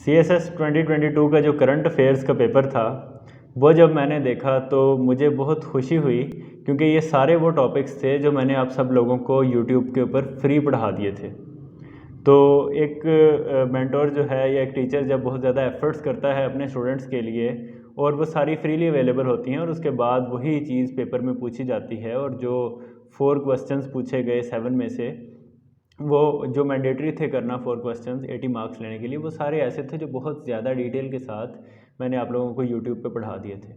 CSS 2022 का जो current affairs का पेपर था, वो जब मैंने देखा तो मुझे बहुत खुशी हुई, क्योंकि ये सारे वो टॉपिक्स थे जो मैंने आप सब लोगों को यूट्यूब के ऊपर फ्री पढ़ा दिए थे। तो एक मेंटोर जो है या एक टीचर जब बहुत ज़्यादा एफर्ट्स करता है अपने स्टूडेंट्स के लिए और वो सारी फ्रीली अवेलेबल होती हैं और उसके बाद वही चीज़ पेपर में पूछी जाती है, और जो 4 क्वेश्चंस पूछे गए 7 में से, वो जो मैंडेटरी थे करना 4 क्वेश्चंस 80 मार्क्स लेने के लिए, वो सारे ऐसे थे जो बहुत ज़्यादा डिटेल के साथ मैंने आप लोगों को यूट्यूब पे पढ़ा दिए थे।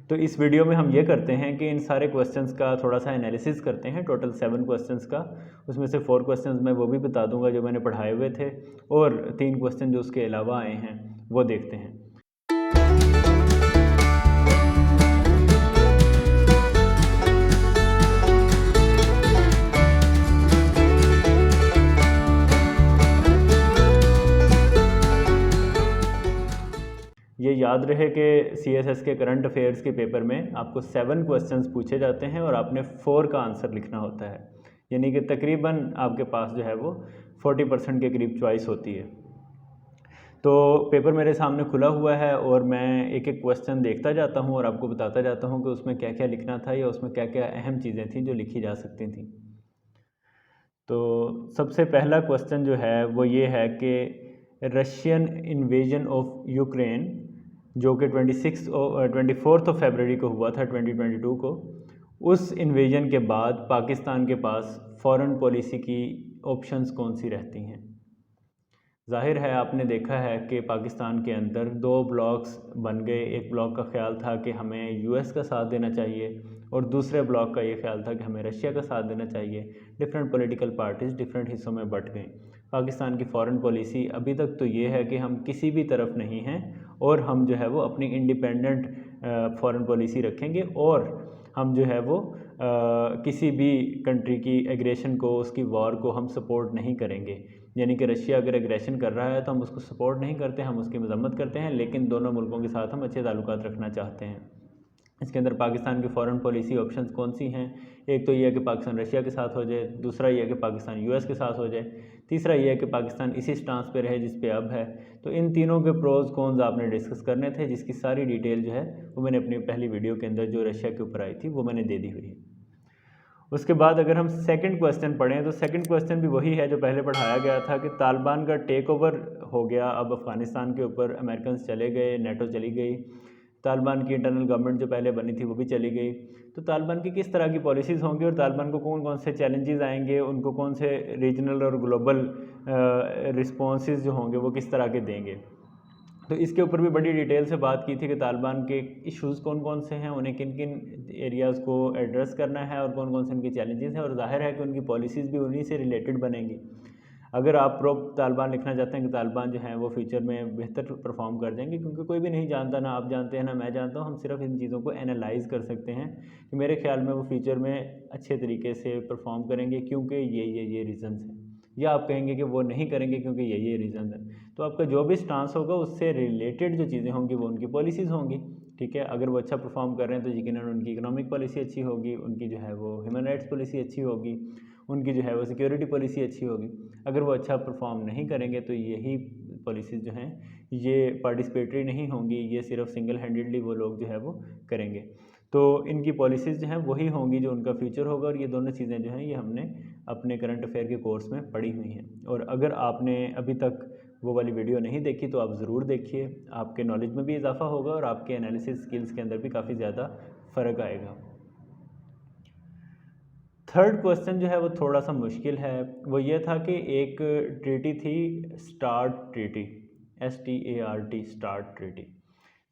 तो इस वीडियो में हम ये करते हैं कि इन सारे क्वेश्चंस का थोड़ा सा एनालिसिस करते हैं, टोटल 7 क्वेश्चंस का। उसमें से 4 क्वेश्चंस मैं वो भी बता दूंगा जो मैंने पढ़ाए हुए थे, और 3 क्वेश्चन जो उसके अलावा आए हैं वो देखते हैं। ये याद रहे कि CSS के करंट अफेयर्स के पेपर में आपको 7 क्वेश्चंस पूछे जाते हैं और आपने 4 का आंसर लिखना होता है, यानी कि तकरीबन आपके पास जो है वो 40% के करीब चॉइस होती है। तो पेपर मेरे सामने खुला हुआ है और मैं एक एक क्वेश्चन देखता जाता हूँ और आपको बताता जाता हूँ कि उसमें क्या क्या लिखना था या उसमें क्या क्या अहम चीज़ें थी जो लिखी जा सकती थी। तो सबसे पहला क्वेश्चन जो है वो ये है कि रशियन इन्वेजन ऑफ यूक्रेन, जो कि 24 ऑफ फरवरी को हुआ था 2022 को, उस इन्वेजन के बाद पाकिस्तान के पास फॉरेन पॉलिसी की ऑप्शंस कौन सी रहती हैं। जाहिर है आपने देखा है कि पाकिस्तान के अंदर 2 ब्लॉक्स बन गए। एक ब्लॉक का ख्याल था कि हमें यूएस का साथ देना चाहिए, और दूसरे ब्लॉक का ये ख्याल था कि हमें रशिया का साथ देना चाहिए। डिफरेंट पॉलिटिकल पार्टीज़ डिफरेंट हिस्सों में बट गई। पाकिस्तान की फॉरेन पॉलिसी अभी तक तो ये है कि हम किसी भी तरफ नहीं हैं, और हम जो है वो अपनी इंडिपेंडेंट फॉरेन पॉलिसी रखेंगे, और हम जो है वो किसी भी कंट्री की एग्रेशन को, उसकी वॉर को हम सपोर्ट नहीं करेंगे। यानी कि रशिया अगर एग्रेशन कर रहा है तो हम उसको सपोर्ट नहीं करते, हम उसकी मजम्मत करते हैं, लेकिन दोनों मुल्कों के साथ हम अच्छे ताल्लुकात रखना चाहते हैं। इसके अंदर पाकिस्तान की फॉरेन पॉलिसी ऑप्शंस कौन सी हैं? एक तो ये है कि पाकिस्तान रशिया के साथ हो जाए, दूसरा ये है कि पाकिस्तान यूएस के साथ हो जाए, तीसरा ये है कि पाकिस्तान इसी स्टांस पे रहे जिस पे अब है। तो इन तीनों के प्रोज कॉन्स आपने डिस्कस करने थे, जिसकी सारी डिटेल जो है वो मैंने अपनी पहली वीडियो के अंदर जो रशिया के ऊपर आई थी वो मैंने दे दी हुई है। उसके बाद अगर हम सेकंड क्वेश्चन पढ़ें तो सेकंड क्वेश्चन भी वही है जो पहले पढ़ाया गया था, कि तालिबान का टेक ओवर हो गया अब अफ़गानिस्तान के ऊपर, अमेरिकन चले गए, नेटो चली गई, तालिबान की इंटरनल गवर्नमेंट जो पहले बनी थी वो भी चली गई। तो तालिबान की किस तरह की पॉलिसीज़ होंगी और तालिबान को कौन कौन से चैलेंजेस आएंगे, उनको कौन से रीजनल और ग्लोबल रिस्पॉन्सेज जो होंगे वो किस तरह के देंगे। तो इसके ऊपर भी बड़ी डिटेल से बात की थी कि तालिबान के इश्यूज़ कौन कौन से हैं, उन्हें किन किन एरियाज़ को एड्रेस करना है और कौन कौन से उनके चैलेंजेस हैं, और जाहिर है कि उनकी पॉलिसीज़ भी उन्हीं से रिलेटेड बनेंगी। अगर आप प्रो तालिबान लिखना चाहते हैं कि तालिबान जो हैं वो फ्यूचर में बेहतर परफॉर्म कर जाएंगे, क्योंकि कोई भी नहीं जानता, ना आप जानते हैं ना मैं जानता हूँ, हम सिर्फ इन चीज़ों को एनालाइज कर सकते हैं कि मेरे ख्याल में वो फ्यूचर में अच्छे तरीके से परफॉर्म करेंगे क्योंकि ये रीज़न्स हैं, या आप कहेंगे कि वो नहीं करेंगे क्योंकि ये रीज़न है। तो आपका जो भी स्टांस होगा उससे रिलेटेड जो चीज़ें होंगी वो उनकी पॉलिसीज़ होंगी। ठीक है, अगर वो अच्छा परफॉर्म कर रहे हैं तो यकीनन उनकी इकोनॉमिक पॉलिसी अच्छी होगी, उनकी जो है वो ह्यूमन राइट्स पॉलिसी अच्छी होगी, उनकी जो है वो सिक्योरिटी पॉलिसी अच्छी होगी। अगर वो अच्छा परफॉर्म नहीं करेंगे तो यही पॉलिसीज़ जो हैं ये पार्टिसिपेटरी नहीं होंगी, ये सिर्फ सिंगल हैंडेडली वो लोग जो है वो करेंगे। तो इनकी पॉलिसीज़ जो हैं वही होंगी जो उनका फ्यूचर होगा, और ये दोनों चीज़ें जो हैं ये हमने अपने करंट अफेयर के कोर्स में पढ़ी हुई हैं। और अगर आपने अभी तक वो वाली वीडियो नहीं देखी तो आप ज़रूर देखिए, आपके नॉलेज में भी इजाफा होगा और आपके एनालिसिस स्किल्स के अंदर भी काफ़ी ज़्यादा फ़र्क आएगा। थर्ड क्वेश्चन जो है वो थोड़ा सा मुश्किल है। वो ये था कि एक ट्रीटी थी, start treaty, START, start treaty.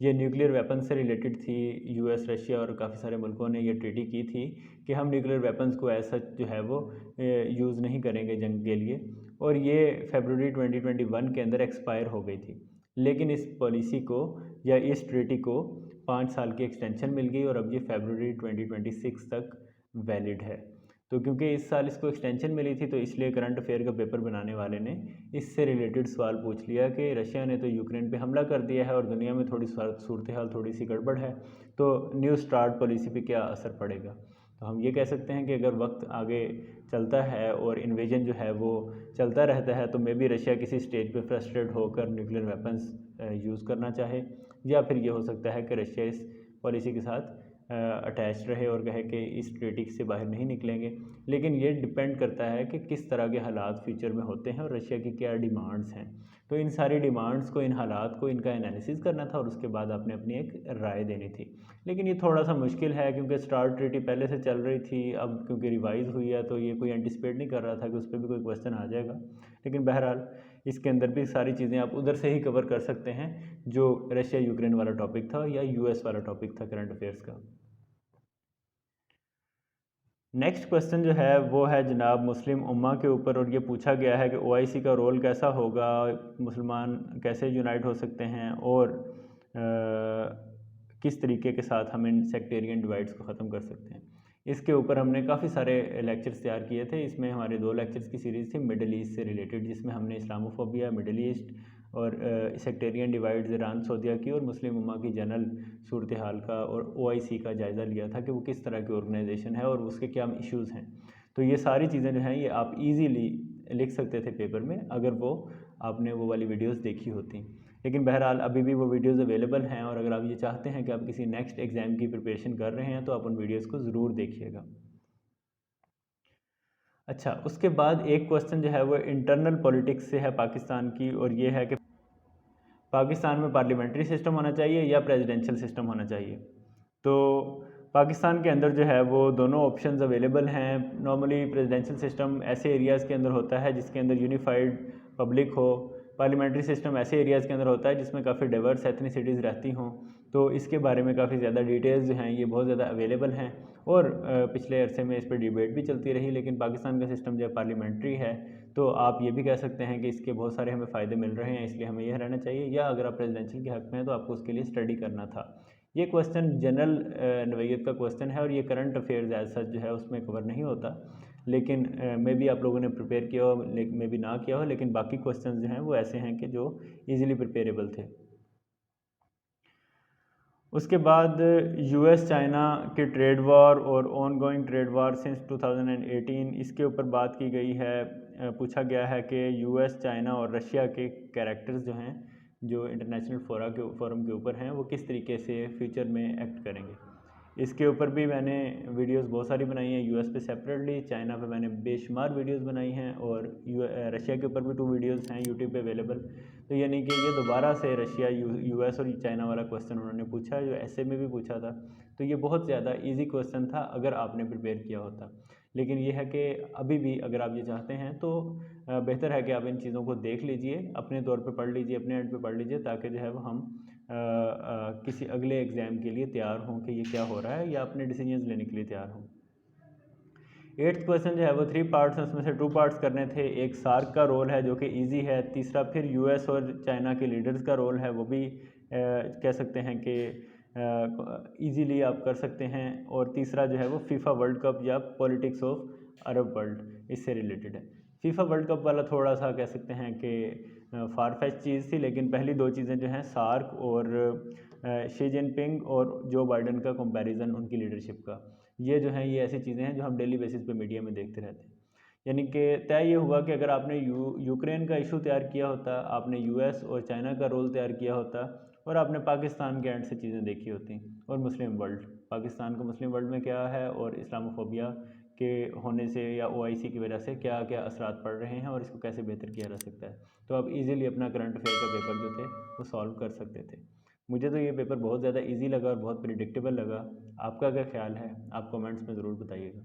ये न्यूक्लियर वेपन से रिलेटेड थी। यूएस, रशिया और काफ़ी सारे मुल्कों ने ये ट्रीटी की थी कि हम न्यूक्लियर वेपन्स को ऐसा जो है वो यूज़ नहीं करेंगे जंग के लिए, और ये फरवरी 2021 के अंदर एक्सपायर हो गई थी। लेकिन इस पॉलिसी को या इस ट्रीटी को 5 साल की एक्सटेंशन मिल गई, और अब ये फरवरी 2026 तक वैलिड है। तो क्योंकि इस साल इसको एक्सटेंशन मिली थी तो इसलिए करंट अफेयर का पेपर बनाने वाले ने इससे रिलेटेड सवाल पूछ लिया कि रशिया ने तो यूक्रेन पे हमला कर दिया है और दुनिया में थोड़ी सूरत हाल थोड़ी सी गड़बड़ है, तो न्यू स्टार्ट पॉलिसी पे क्या असर पड़ेगा। तो हम ये कह सकते हैं कि अगर वक्त आगे चलता है और इन्वेजन जो है वो चलता रहता है तो मे बी रशिया किसी स्टेज पे फ्रस्ट्रेट होकर न्यूक्लियर वेपन्स यूज़ करना चाहे, या फिर ये हो सकता है कि रशिया इस पॉलिसी के साथ अटैच रहे और कहे कि इस ट्रीटी से बाहर नहीं निकलेंगे। लेकिन ये डिपेंड करता है कि किस तरह के हालात फ्यूचर में होते हैं और रशिया की क्या डिमांड्स हैं। तो इन सारी डिमांड्स को, इन हालात को, इनका एनालिसिस करना था और उसके बाद आपने अपनी एक राय देनी थी। लेकिन ये थोड़ा सा मुश्किल है क्योंकि स्टार्ट ट्रीटी पहले से चल रही थी, अब क्योंकि रिवाइज़ हुई है तो ये कोई एंटिसिपेट नहीं कर रहा था कि उस पर भी कोई क्वेश्चन आ जाएगा। लेकिन बहरहाल इसके अंदर भी सारी चीज़ें आप उधर से ही कवर कर सकते हैं जो रशिया यूक्रेन वाला टॉपिक था या यूएस वाला टॉपिक था करंट अफेयर्स का। नेक्स्ट क्वेश्चन जो है वो है जनाब मुस्लिम उम्मा के ऊपर, और ये पूछा गया है कि ओआईसी का रोल कैसा होगा, मुसलमान कैसे यूनाइट हो सकते हैं और किस तरीके के साथ हम इन सेक्टेरियन डिवाइड्स को ख़त्म कर सकते हैं। इसके ऊपर हमने काफ़ी सारे लेक्चर्स तैयार किए थे। इसमें हमारे 2 लेक्चर्स की सीरीज़ थी मिडल ईस्ट से रिलेटेड, जिसमें हमने इस्लामोफोबिया, मिडल ईस्ट और सेक्टेरियन डिवाइड्स ईरान सऊदीया की और मुस्लिम उम्मा की जनरल सूरत हाल का और ओआईसी का जायज़ा लिया था कि वो किस तरह की ऑर्गेनाइजेशन है और उसके क्या इश्यूज़ हैं। तो ये सारी चीज़ें जो हैं ये आप इजीली लिख सकते थे पेपर में अगर वो आपने वो वाली वीडियोस देखी होती। लेकिन बहरहाल अभी भी वो वीडियोस अवेलेबल हैं और अगर आप ये चाहते हैं कि आप किसी नेक्स्ट एग्ज़ाम की प्रिपरेशन कर रहे हैं तो आप उन वीडियोस को ज़रूर देखिएगा। अच्छा, उसके बाद एक क्वेश्चन जो है वो इंटरनल पॉलिटिक्स से है पाकिस्तान की, और ये है कि पाकिस्तान में पार्लियामेंट्री सिस्टम होना चाहिए या प्रेसिडेंशियल सिस्टम होना चाहिए। तो पाकिस्तान के अंदर जो है वो दोनों ऑप्शंस अवेलेबल हैं। नॉर्मली प्रेसिडेंशियल सिस्टम ऐसे एरियाज़ के अंदर होता है जिसके अंदर यूनिफाइड पब्लिक हो। पार्लियामेंट्री सिस्टम ऐसे एरियाज़ के अंदर होता है जिसमें काफ़ी डाइवर्स एथनिसिटीज़ रहती हों। तो इसके बारे में काफ़ी ज़्यादा डिटेल्स जो हैं ये बहुत ज़्यादा अवेलेबल हैं और पिछले अरसे में इस पर डिबेट भी चलती रही। लेकिन पाकिस्तान का सिस्टम जो है पार्लियामेंट्री है, तो आप ये भी कह सकते हैं कि इसके बहुत सारे हमें फ़ायदे मिल रहे हैं, इसलिए हमें यह रहना चाहिए, या अगर आप प्रेसिडेंशियल के हक़ में हैं तो आपको उसके लिए स्टडी करना था। ये क्वेश्चन जनरल नवैयत का क्वेश्चन है और ये करंट अफेयर्स एज सच जो है उसमें कवर नहीं होता। लेकिन मे बी आप लोगों ने प्रिपेयर किया हो, मे बी ना किया हो, लेकिन बाकी क्वेश्चंस जो हैं वो ऐसे हैं कि जो इजीली प्रिपेरेबल थे। उसके बाद यूएस चाइना के ट्रेड वॉर और on going trade war since 2018, इसके ऊपर बात की गई है। पूछा गया है कि यूएस, चाइना और रशिया के कैरेक्टर्स जो हैं जो इंटरनेशनल फोरम के ऊपर हैं वो किस तरीके से फ्यूचर में एक्ट करेंगे। इसके ऊपर भी मैंने वीडियोस बहुत सारी बनाई हैं, यूएस पे सेपरेटली, चाइना पे मैंने बेशुमार वीडियोस बनाई हैं और रशिया के ऊपर भी 2 वीडियोस हैं यूट्यूब पे अवेलेबल। तो यानी कि ये दोबारा से रशिया यूएस और चाइना वाला क्वेश्चन उन्होंने पूछा है जो ऐसे में भी पूछा था। तो ये बहुत ज़्यादा ईजी क्वेश्चन था अगर आपने प्रिपेयर किया होता। लेकिन ये है कि अभी भी अगर आप ये चाहते हैं तो बेहतर है कि आप इन चीज़ों को देख लीजिए, अपने तौर पे पढ़ लीजिए, अपने एंड पे पढ़ लीजिए, ताकि जो है वो हम किसी अगले एग्ज़ाम के लिए तैयार हों कि ये क्या हो रहा है, या अपने डिसीजंस लेने के लिए तैयार हों। 8th क्वेश्चन जो है वो 3 पार्ट्स हैं, उसमें से 2 पार्ट्स करने थे। एक सार्क का रोल है जो कि इजी है, तीसरा फिर यूएस और चाइना के लीडर्स का रोल है, वो भी कह सकते हैं कि इजीली आप कर सकते हैं, और तीसरा जो है वो फीफा वर्ल्ड कप या पॉलिटिक्स ऑफ अरब वर्ल्ड, इससे रिलेटेड है। फीफा वर्ल्ड कप वाला थोड़ा सा कह सकते हैं कि फार फेच चीज़ थी, लेकिन पहली 2 चीज़ें जो हैं सार्क और शी जिनपिंग और जो बाइडन का कंपैरिजन उनकी लीडरशिप का, ये जो हैं ये ऐसी चीज़ें हैं जो हम डेली बेसिस पे मीडिया में देखते रहते हैं। यानी कि तय ये हुआ कि अगर आपने यूक्रेन का इशू तैयार किया होता, आपने यूएस और चाइना का रोल तैयार किया होता, और आपने पाकिस्तान के एंड से चीज़ें देखी होती, और मुस्लिम वर्ल्ड, पाकिस्तान को मुस्लिम वर्ल्ड में क्या है और इस्लामोफोबिया के होने से या ओआईसी की वजह से क्या क्या असरात पड़ रहे हैं और इसको कैसे बेहतर किया जा सकता है। तो आप इजीली अपना करंट अफेयर का पेपर जो थे वो सॉल्व कर सकते थे। मुझे तो ये पेपर बहुत ज़्यादा इजी लगा और बहुत प्रिडिक्टेबल लगा। आपका क्या ख्याल है? आप कमेंट्स में ज़रूर बताइएगा।